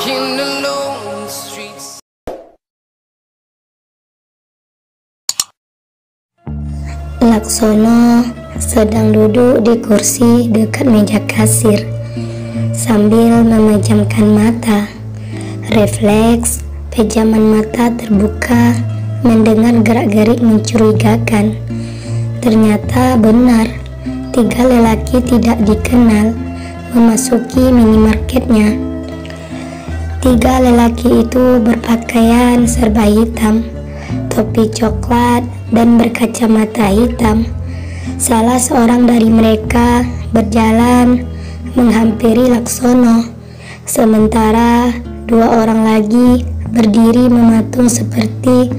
walking alone the streets. Laksono sedang duduk di kursi dekat meja kasir sambil memejamkan mata. Refleks pejaman mata terbuka mendengar gerak-gerik mencurigakan. Ternyata benar, 3 lelaki tidak dikenal memasuki minimarketnya. 3 lelaki itu berpakaian serba hitam, topi coklat dan berkacamata hitam. Salah seorang dari mereka berjalan menghampiri Laksono, sementara 2 orang lagi berdiri mematung seperti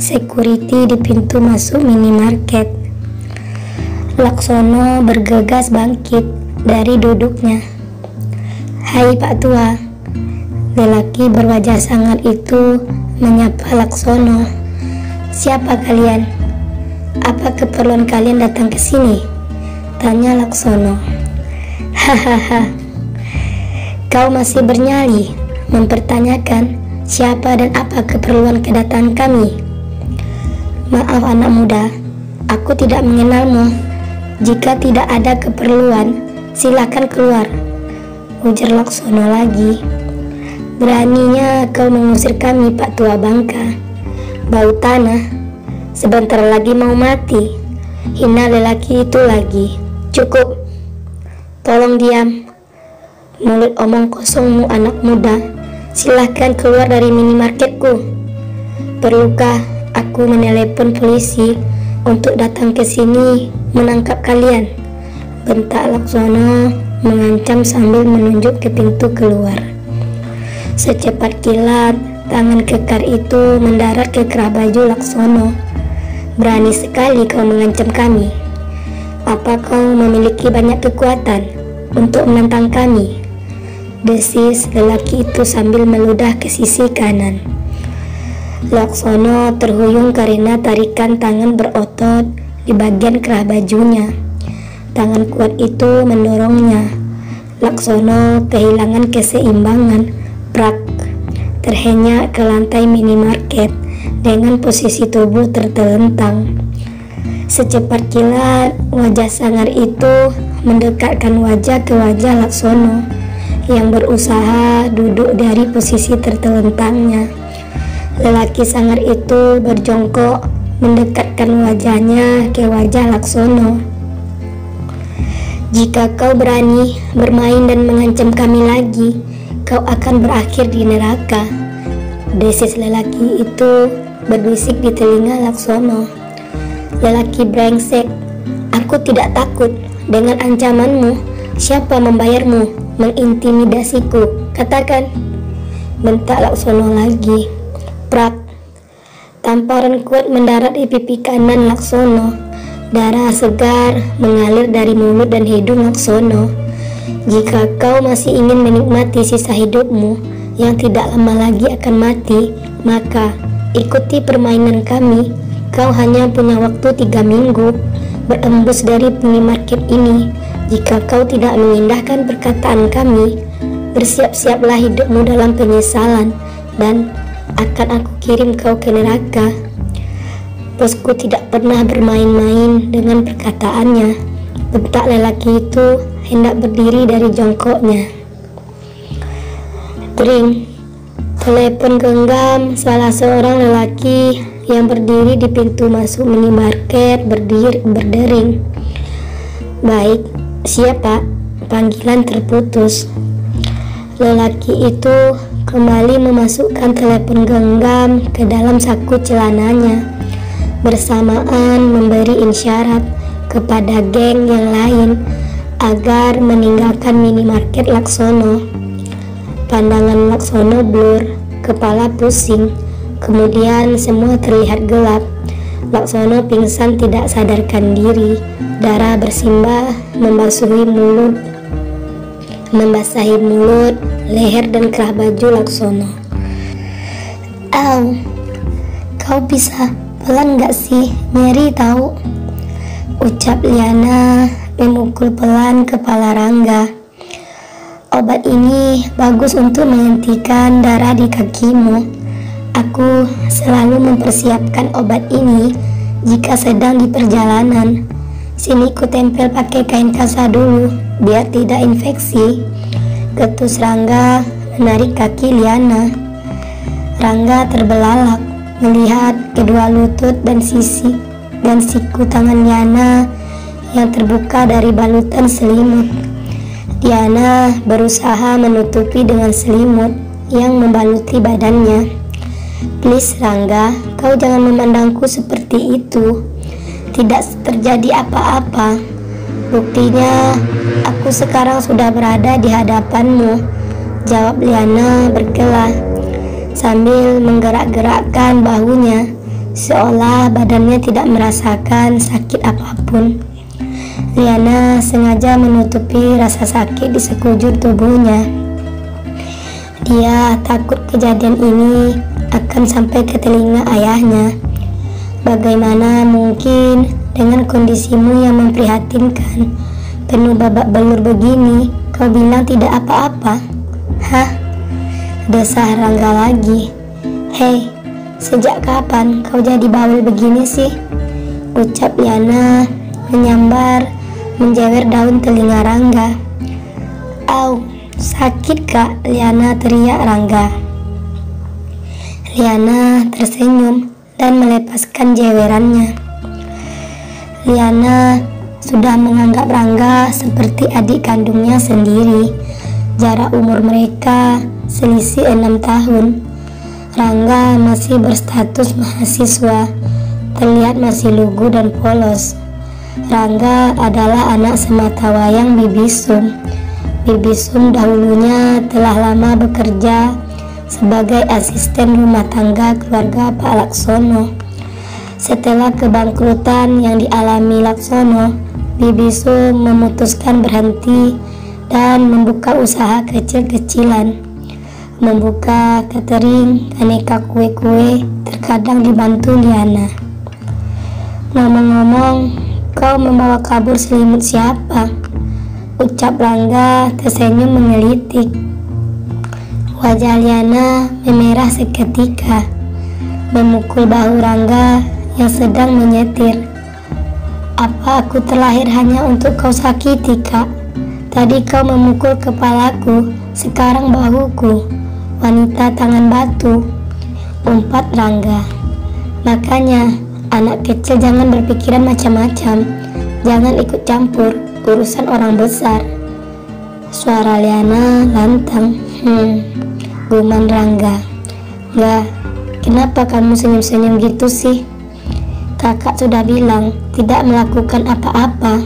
security di pintu masuk minimarket. Laksono bergegas bangkit dari duduknya. "Hai Pak Tua," lelaki berwajah sangar itu menyapa Laksono. "Siapa kalian? Apa keperluan kalian datang ke sini?" tanya Laksono. "Hahaha, kau masih bernyali mempertanyakan siapa dan apa keperluan kedatangan kami? Maaf anak muda, aku tidak mengenalmu. Jika tidak ada keperluan, silakan keluar," ujar Laksono lagi. "Beraninya kau mengusir kami, Pak Tua Bangka. Bau tanah, sebentar lagi mau mati," hina lelaki itu lagi. "Cukup, tolong diam. Mulut omong kosongmu anak muda. Silahkan keluar dari minimarketku. Perlukah aku menelepon polisi untuk datang ke sini menangkap kalian?" bentak Laksono mengancam sambil menunjuk ke pintu keluar. Secepat kilat, tangan kekar itu mendarat ke kerah baju Laksono. "Berani sekali kau mengancam kami. Apa kau memiliki banyak kekuatan untuk menantang kami?" desis lelaki itu sambil meludah ke sisi kanan. Laksono terhuyung karena tarikan tangan berotot di bagian kerah bajunya. Tangan kuat itu mendorongnya. Laksono kehilangan keseimbangan, prak, terhenyak ke lantai minimarket dengan posisi tubuh tertelentang. Secepat kilat, wajah sangar itu mendekatkan wajah ke wajah Laksono yang berusaha duduk dari posisi tertelentangnya. Lelaki sangar itu berjongkok mendekatkan wajahnya ke wajah Laksono. "Jika kau berani bermain dan mengancam kami lagi, kau akan berakhir di neraka," desis lelaki itu berbisik di telinga Laksono. "Lelaki brengsek, aku tidak takut dengan ancamanmu. Siapa membayarmu mengintimidasiku? Katakan," bentak Laksono lagi. Prak, tamparan kuat mendarat di pipi kanan Laksono. Darah segar mengalir dari mulut dan hidung Laksono. "Jika kau masih ingin menikmati sisa hidupmu yang tidak lama lagi akan mati, maka ikuti permainan kami. Kau hanya punya waktu 3 minggu berembus dari minimarket ini. Jika kau tidak mengindahkan perkataan kami, bersiap-siaplah hidupmu dalam penyesalan dan akan aku kirim kau ke neraka." "Bosku tidak pernah bermain-main dengan perkataannya," bentak lelaki itu hendak berdiri dari jongkoknya. Tring, telepon genggam salah seorang lelaki yang berdiri di pintu masuk minimarket berdering. "Baik, siapa?" panggilan terputus. Lelaki itu kembali memasukkan telepon genggam ke dalam saku celananya, bersamaan memberi isyarat kepada geng yang lain agar meninggalkan minimarket Laksono. Pandangan Laksono blur, kepala pusing, kemudian semua terlihat gelap. Laksono pingsan tidak sadarkan diri, darah bersimbah membasahi mulut, leher dan kerah baju Laksono. "Au, kau bisa pelan gak sih? Nyeri tahu," ucap Liana memukul pelan kepala Rangga. Obat ini bagus untuk menghentikan darah di kakimu. Aku selalu mempersiapkan obat ini jika sedang di perjalanan. Sini ku tempel pakai kain kasa dulu biar tidak infeksi. Ketus Rangga menarik kaki Liana. Rangga terbelalak melihat kedua lutut dan siku tangan Liana yang terbuka dari balutan selimut. Liana berusaha menutupi dengan selimut yang membaluti badannya. Please Rangga, kau jangan memandangku seperti itu. Tidak terjadi apa-apa. Buktinya, aku sekarang sudah berada di hadapanmu, jawab Liana bergelah sambil menggerak-gerakkan bahunya seolah badannya tidak merasakan sakit apapun. Liana sengaja menutupi rasa sakit di sekujur tubuhnya. Dia takut kejadian ini akan sampai ke telinga ayahnya. Bagaimana mungkin dengan kondisimu yang memprihatinkan, penuh babak belur begini, kau bilang tidak apa-apa? Hah? Desah Rangga lagi. Hei, sejak kapan kau jadi bawel begini sih? Ucap Liana menyambar menjewer daun telinga Rangga. Au, sakit kak? Liana teriak Rangga. Liana tersenyum dan melepaskan jewerannya. Liana sudah menganggap Rangga seperti adik kandungnya sendiri. Jarak umur mereka selisih 6 tahun. Rangga masih berstatus mahasiswa, terlihat masih lugu dan polos. Rangga adalah anak sematawayang Bibi Sum. Bibi Sum dahulunya telah lama bekerja sebagai asisten rumah tangga keluarga Pak Laksono. Setelah kebangkrutan yang dialami Laksono, Bibi Sum memutuskan berhenti dan membuka usaha kecil-kecilan. Membuka catering, aneka kue-kue, terkadang dibantu Liana. Ngomong-ngomong, kau membawa kabur selimut siapa? Ucap Rangga tersenyum menggelitik. Wajah Liana memerah seketika, memukul bahu Rangga yang sedang menyetir. Apa aku terlahir hanya untuk kau sakiti, Kak? Tadi kau memukul kepalaku, sekarang bahuku. Wanita tangan batu, umpat Rangga. Makanya anak kecil jangan berpikiran macam-macam. Jangan ikut campur urusan orang besar. Suara Liana lantang. Guman Rangga. Enggak, kenapa kamu senyum-senyum gitu sih? Kakak sudah bilang tidak melakukan apa-apa.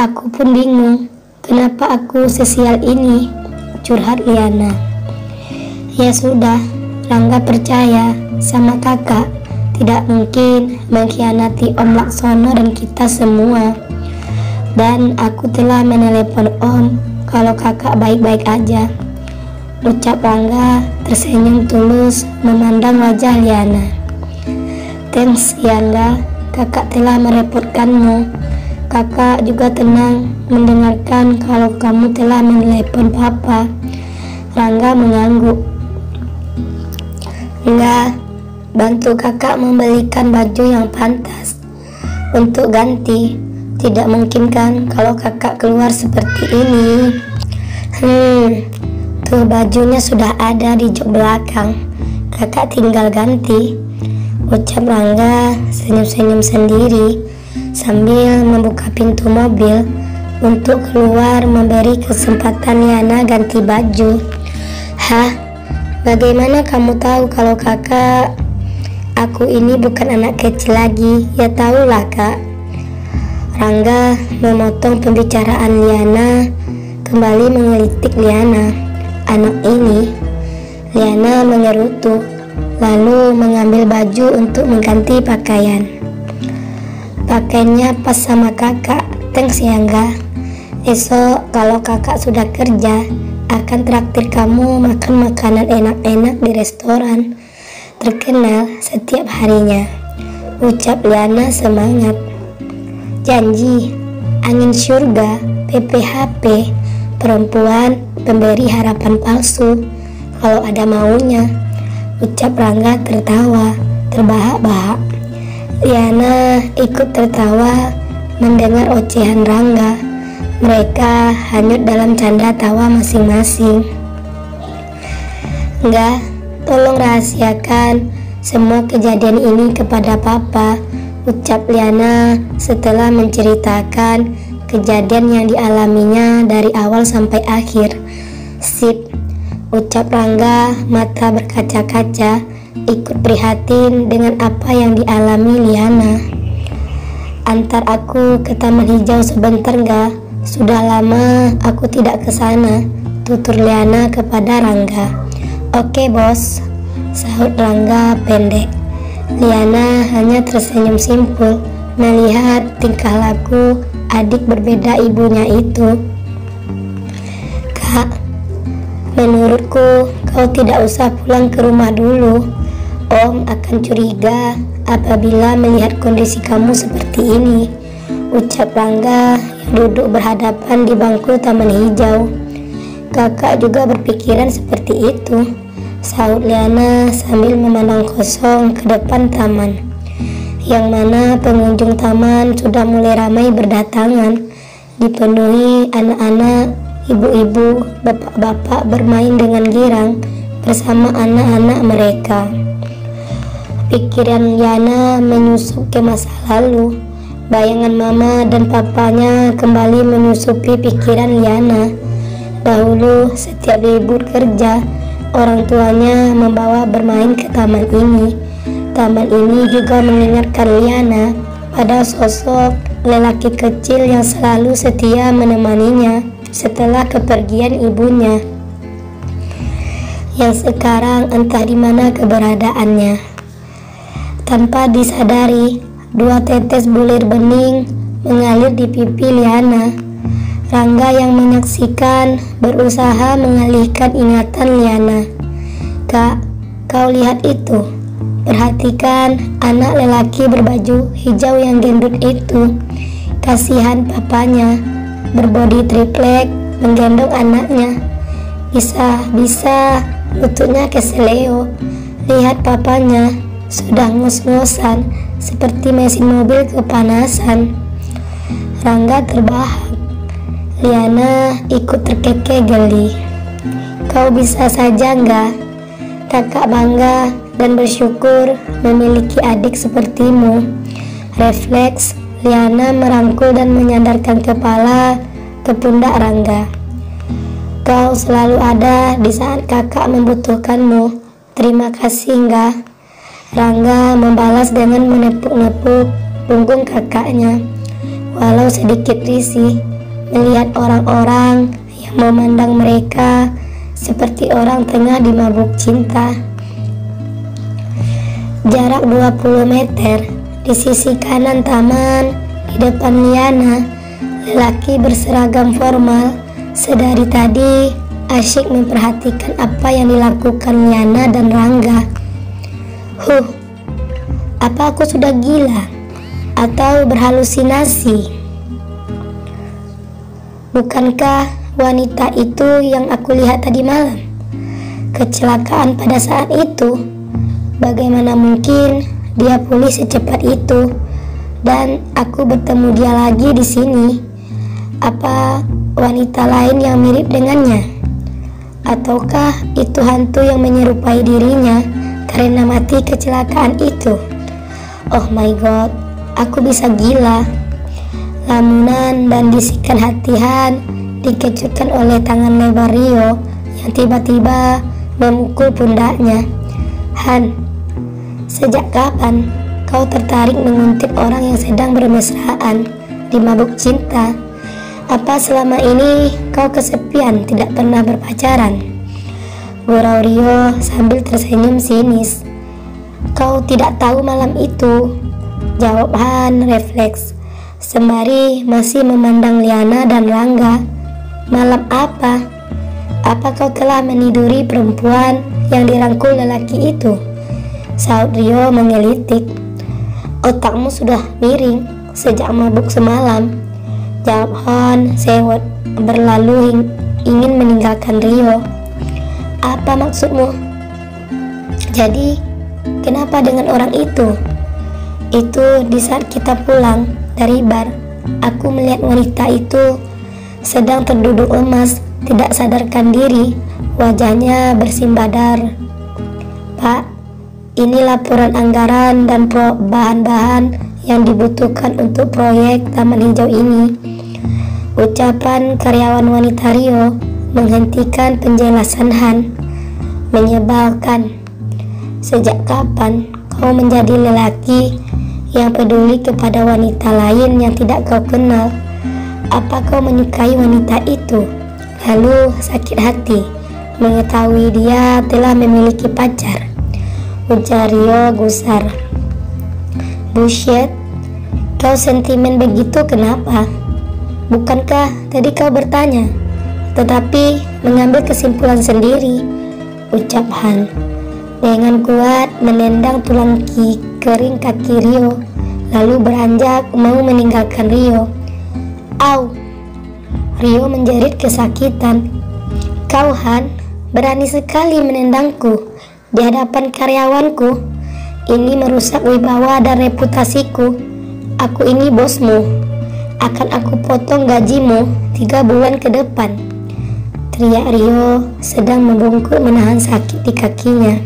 Aku pun bingung. Kenapa aku sesial ini? Curhat Liana. Ya sudah, Rangga percaya sama kakak. Tidak mungkin mengkhianati Om Laksono dan kita semua. Dan aku telah menelepon Om kalau kakak baik-baik aja. Ucap Rangga tersenyum tulus memandang wajah Liana. Thanks Yangga, kakak telah merepotkanmu. Kakak juga tenang mendengarkan kalau kamu telah menelepon papa. Rangga mengangguk. Enggak, bantu kakak membelikan baju yang pantas untuk ganti. Tidak mungkin kan kalau kakak keluar seperti ini. Tuh bajunya sudah ada di jok belakang. Kakak tinggal ganti. Ucap Rangga senyum-senyum sendiri sambil membuka pintu mobil untuk keluar memberi kesempatan Liana ganti baju. Hah? Bagaimana kamu tahu kalau kakak? Aku ini bukan anak kecil lagi, ya tahulah kak. Rangga memotong pembicaraan Liana, kembali mengelitik Liana. Anak ini. Liana mengerutu, lalu mengambil baju untuk mengganti pakaian. Pakaiannya pas sama kakak. Thanks Yangga. Esok kalau kakak sudah kerja, akan traktir kamu makan makanan enak-enak di restoran terkenal setiap harinya. Ucap Liana semangat. Janji, angin surga, PPHP, Perempuan pemberi harapan palsu kalau ada maunya, ucap Rangga tertawa terbahak-bahak. Liana ikut tertawa mendengar ocehan Rangga. Mereka hanyut dalam canda tawa masing-masing. Enggak, tolong rahasiakan semua kejadian ini kepada Papa, ucap Liana setelah menceritakan kejadian yang dialaminya dari awal sampai akhir. Sip, ucap Rangga mata berkaca-kaca, ikut prihatin dengan apa yang dialami Liana. Antar aku ke Taman Hijau sebentar enggak? Sudah lama aku tidak ke sana, tutur Liana kepada Rangga. Oke bos, sahut Rangga pendek. Liana hanya tersenyum simpul melihat tingkah laku adik berbeda ibunya itu. Kak, menurutku kau tidak usah pulang ke rumah dulu. Om akan curiga apabila melihat kondisi kamu seperti ini, ucap Rangga yang duduk berhadapan di bangku Taman Hijau. Kakak juga berpikiran seperti itu, sahut Liana sambil memandang kosong ke depan taman, yang mana pengunjung taman sudah mulai ramai berdatangan, dipenuhi anak-anak, ibu-ibu, bapak-bapak bermain dengan girang bersama anak-anak mereka. Pikiran Liana menyusup ke masa lalu. Bayangan mama dan papanya kembali menyusupi pikiran Liana. Dahulu setiap libur kerja, orang tuanya membawa bermain ke taman ini. Taman ini juga mengingatkan Liana pada sosok lelaki kecil yang selalu setia menemaninya setelah kepergian ibunya, yang sekarang entah di mana keberadaannya. Tanpa disadari, dua tetes bulir bening mengalir di pipi Liana. Rangga yang menyaksikan berusaha mengalihkan ingatan Liana. Kak, kau lihat itu. Perhatikan anak lelaki berbaju hijau yang gendut itu. Kasihan papanya, berbodi triplek, menggendong anaknya. Bisa lututnya keseleo. Lihat papanya, sudah ngos-ngosan seperti mesin mobil kepanasan. Rangga terbahak. Liana ikut terkekeh geli. Kau bisa saja enggak? Kakak bangga dan bersyukur memiliki adik sepertimu. Refleks, Liana merangkul dan menyandarkan kepala ke pundak Rangga. Kau selalu ada di saat kakak membutuhkanmu. Terima kasih enggak? Rangga membalas dengan menepuk-nepuk punggung kakaknya, walau sedikit risih melihat orang-orang yang memandang mereka seperti orang tengah dimabuk cinta. Jarak 20 meter di sisi kanan taman, di depan Liana, lelaki berseragam formal sedari tadi asyik memperhatikan apa yang dilakukan Liana dan Rangga. Apa aku sudah gila atau berhalusinasi? Bukankah wanita itu yang aku lihat tadi malam? Kecelakaan pada saat itu. Bagaimana mungkin dia pulih secepat itu dan aku bertemu dia lagi di sini? Apa wanita lain yang mirip dengannya? Ataukah itu hantu yang menyerupai dirinya karena mati kecelakaan itu? Oh my god, aku bisa gila. Lamunan dan bisikan hati-hatian dikejutkan oleh tangan lebar Rio yang tiba-tiba memukul pundaknya. Han, sejak kapan kau tertarik menguntit orang yang sedang bermesraan di mabuk cinta? Apa selama ini kau kesepian tidak pernah berpacaran? Gurau Rio sambil tersenyum sinis. Kau tidak tahu malam itu, jawab Han refleks sembari masih memandang Liana dan Rangga. Malam apa? Apa kau telah meniduri perempuan yang dirangkul lelaki itu? Sahut Rio menggelitik. Otakmu sudah miring sejak mabuk semalam, jawab Han sewot ingin meninggalkan Rio. Apa maksudmu? Jadi, kenapa dengan orang itu? Itu di saat kita pulang dari bar, aku melihat wanita itu sedang terduduk lemas, tidak sadarkan diri, wajahnya bersimbadar. Pak, ini laporan anggaran dan bahan-bahan yang dibutuhkan untuk proyek Taman Hijau ini. Ucapan karyawan wanita Rio menghentikan penjelasan Han. Menyebalkan. Sejak kapan kau menjadi lelaki yang peduli kepada wanita lain yang tidak kau kenal? Apa kau menyukai wanita itu? Lalu sakit hati mengetahui dia telah memiliki pacar, ujar Rio gusar. Bullshit, kau sentimen begitu kenapa? Bukankah tadi kau bertanya, tetapi mengambil kesimpulan sendiri, ucap Han. Dengan kuat menendang tulang kering kaki Rio, lalu beranjak mau meninggalkan Rio. Au! Rio menjerit kesakitan. Kau Han, berani sekali menendangku di hadapan karyawanku. Ini merusak wibawa dan reputasiku. Aku ini bosmu. Akan aku potong gajimu 3 bulan ke depan. Teriak Rio sedang membungkuk menahan sakit di kakinya.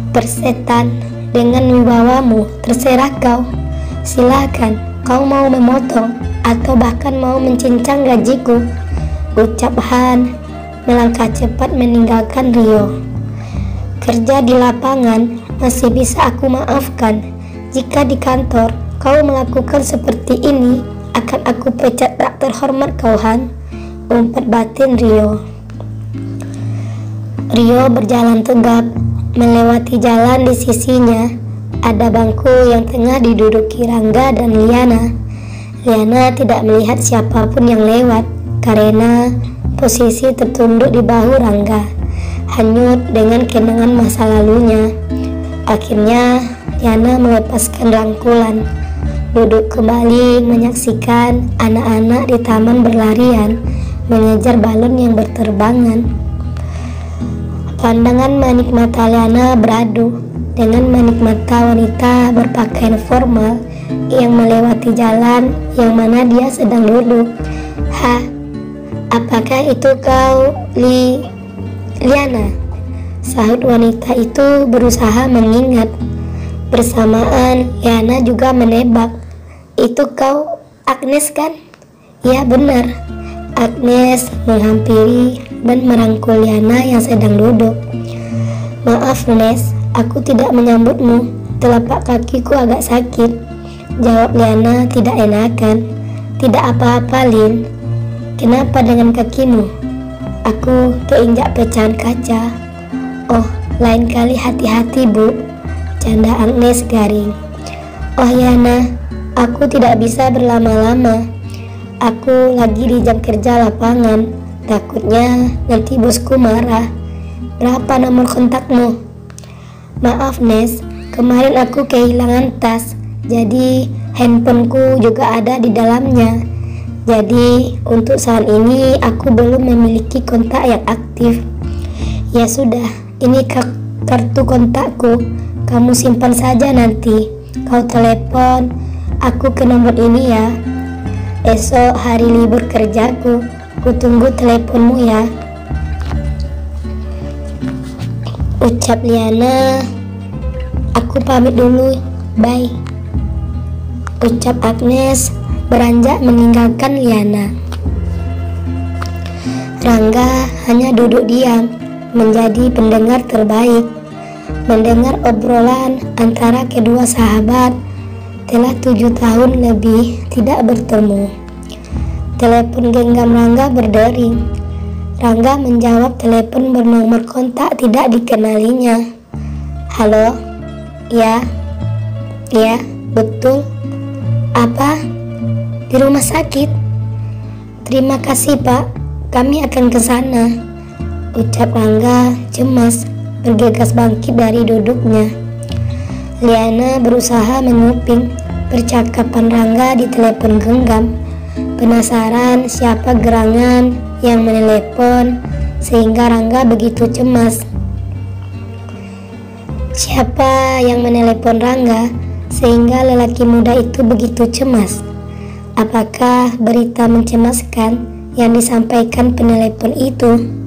Persetan, dengan wibawamu terserah kau. Silakan, kau mau memotong atau bahkan mau mencincang gajiku, ucap Han melangkah cepat meninggalkan Rio. Kerja di lapangan masih bisa aku maafkan. Jika di kantor kau melakukan seperti ini, akan aku pecat tak terhormat kau Han, umpat batin Rio. Rio berjalan tegap. Melewati jalan di sisinya ada bangku yang tengah diduduki Rangga dan Liana. Liana tidak melihat siapapun yang lewat karena posisi tertunduk di bahu Rangga, hanyut dengan kenangan masa lalunya. Akhirnya Liana melepaskan rangkulan, duduk kembali menyaksikan anak-anak di taman berlarian mengejar balon yang berterbangan. Pandangan manik mata Liana beradu dengan manik mata wanita berpakaian formal yang melewati jalan yang mana dia sedang duduk. Ha, apakah itu kau, Liana? Sahut wanita itu berusaha mengingat. Bersamaan Liana juga menebak. Itu kau, Agnes kan? Ya benar. Agnes menghampiri dan merangkul Liana yang sedang duduk. Maaf Nes, aku tidak menyambutmu. Telapak kakiku agak sakit, jawab Liana tidak enakan. Tidak apa-apa Lin. Kenapa dengan kakimu? Aku keinjak pecahan kaca. Oh, lain kali hati-hati Bu, canda Agnes garing. Oh Liana, aku tidak bisa berlama-lama. Aku lagi di jam kerja lapangan. Takutnya nanti bosku marah. Berapa nomor kontakmu? Maaf Nes, kemarin aku kehilangan tas, jadi handphoneku juga ada di dalamnya. Jadi untuk saat ini aku belum memiliki kontak yang aktif. Ya sudah, ini kartu kontakku. Kamu simpan saja nanti. Kau telepon aku ke nomor ini ya. Esok hari libur kerjaku. Kutunggu teleponmu ya, ucap Liana. Aku pamit dulu, bye, ucap Agnes beranjak meninggalkan Liana. Rangga hanya duduk diam, menjadi pendengar terbaik. Mendengar obrolan antara kedua sahabat. Telah 7 tahun lebih tidak bertemu. Telepon genggam Rangga berdering. Rangga menjawab telepon bernomor kontak tidak dikenalinya. Halo? Ya? Ya, betul. Apa? Di rumah sakit? Terima kasih Pak, kami akan ke sana, ucap Rangga cemas bergegas bangkit dari duduknya. Liana berusaha menguping percakapan Rangga di telepon genggam. Penasaran siapa gerangan yang menelepon sehingga Rangga begitu cemas. Siapa yang menelepon Rangga sehingga lelaki muda itu begitu cemas? Apakah berita mencemaskan yang disampaikan penelepon itu?